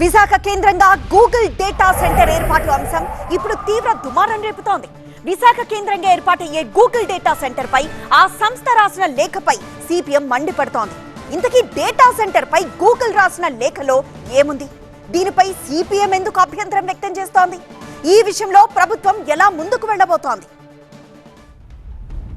విశాఖ కేంద్రంగా Google data centre ఏర్పాటు అంశం ఇప్పుడు తీవ్ర దుమారం రేపుతోంది. విశాఖ కేంద్రంగా ఏర్పాటయ్యే గూగుల్ డేటా సెంటర్ పై ఆ సంస్థ రాసిన లేఖపై సిపిఎం మండిపడుతోంది. ఇంతకీ డేటా సెంటర్ పై గూగుల్ రాసిన లేఖలో ఏముంది? దీనిపై సిపిఎం ఎందుకు అభ్యంతరం వ్యక్తం చేస్తోంది? ఈ విషయంలో ప్రభుత్వం ఎలా ముందుకు వెళ్లబోతోంది?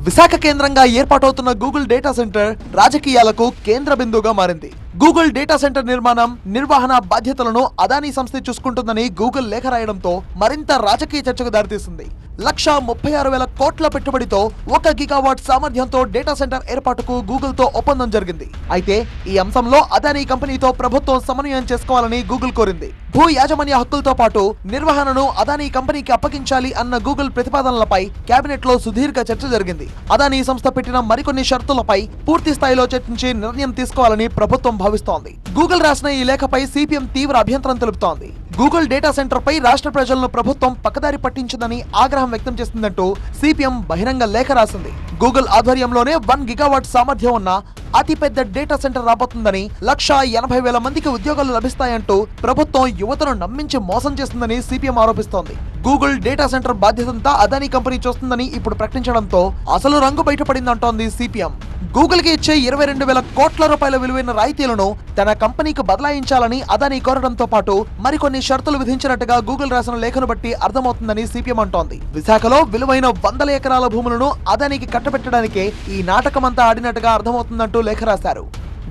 విశాఖ కేంద్రంగా ఏర్పాటవుతున్న గూగుల్ డేటా సెంటర్ రాజకీయాలకు కేంద్ర బిందువుగా మారింది. గూగుల్ డేటా సెంటర్ నిర్మాణం, నిర్వహణ బాధ్యతలను అదానీ సంస్థ చూసుకుంటుందని గూగుల్ లేఖ రాయడంతో మరింత రాజకీయ చర్చకు దారితీసింది. 1,36,000 కోట్ల పెట్టుబడితో 1 గిగావాట్ సామర్థ్యంతో డేటా సెంటర్ ఏర్పాటుకు గూగుల్ తో ఒప్పందం జరిగింది. అయితే ఈ అంశంలో అదానీ కంపెనీతో ప్రభుత్వం సమన్వయం చేసుకోవాలని గూగుల్ కోరింది. భూ యాజమాన్య హక్కులతో పాటు నిర్వహణను అదానీ కంపెనీకి అప్పగించాలి అన్న గూగుల్ ప్రతిపాదనలపై కేబినెట్ లో సుదీర్ఘ చర్చ జరిగింది. అదానీ సంస్థ పెట్టిన మరికొన్ని షరతులపై పూర్తి స్థాయిలో చర్చించి నిర్ణయం తీసుకోవాలని ప్రభుత్వం భావిస్తోంది. గూగుల్ రాసిన ఈ లేఖపై సిపిఎం తీవ్ర అభ్యంతరం తెలుపుతోంది. గూగుల్ డేటా సెంటర్ పై రాష్ట్ర ప్రజలను ప్రభుత్వం పక్కదారి పట్టించిందని ఆగ్రహం వ్యక్తం చేస్తుందంటూ సిపిఎం బహిరంగ లేఖ రాసింది. గూగుల్ ఆధ్వర్యంలోనే 1 గిగావాట్ సామర్థ్యం ఉన్న అతిపెద్ద డేటా సెంటర్ రాబోతుందని, 1,80,000 మందికి ఉద్యోగాలు లభిస్తాయంటూ ప్రభుత్వం యువతను నమ్మించి మోసం చేస్తుందని సిపిఎం ఆరోపిస్తోంది. గూగుల్ డేటా సెంటర్ బాధ్యతంతా అదానీ కంపెనీ చూస్తుందని ఇప్పుడు ప్రకటించడంతో అసలు రంగు బయటపడిందంటోంది సిపిఎం. గూగుల్ కి ఇచ్చే 22,000 కోట్ల రూపాయల విలువైన రాయితీలను తన కంపెనీకి బదలాయించాలని అదానీ కోరడంతో పాటు మరికొన్ని షరతులు విధించినట్టుగా గూగుల్ రాసిన లేఖను బట్టి అర్థమవుతుందని సిపిఎం అంటోంది. విశాఖలో విలువైన 100 ఎకరాల భూములను అదానీకి కట్టబెట్టడానికే ఈ నాటకమంతా ఆడినట్టుగా అర్థమవుతుందంటూ లేఖ రాశారు.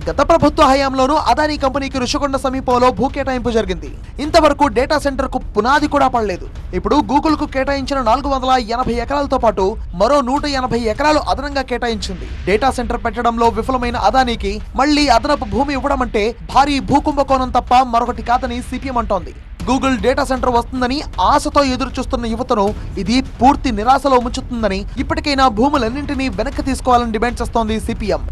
గత ప్రభుత్వ హయాంలోనూ అదానీ కంపెనీకి రుషికొండ సమీపంలో భూ కేటాయింపు జరిగింది. ఇంతవరకు డేటా సెంటర్ కు పునాది కూడా పడలేదు. ఇప్పుడు గూగుల్ కు కేటాయించిన 480 ఎకరాలతో పాటు మరో 180 ఎకరాలు అదనంగా కేటాయించింది. డేటా సెంటర్ పెట్టడంలో విఫలమైన అదానీకి మళ్లీ అదనపు భూమి ఇవ్వడం అంటే భారీ భూకుంభకోణం తప్ప మరొకటి కాదని సిపిఎం అంటోంది. గూగుల్ డేటా సెంటర్ వస్తుందని ఆశతో ఎదురు చూస్తున్న యువతను ఇది పూర్తి నిరాశలో ముంచుతుందని, ఇప్పటికైనా భూములన్నింటినీ వెనక్కి తీసుకోవాలని డిమాండ్ చేస్తోంది సిపిఎం.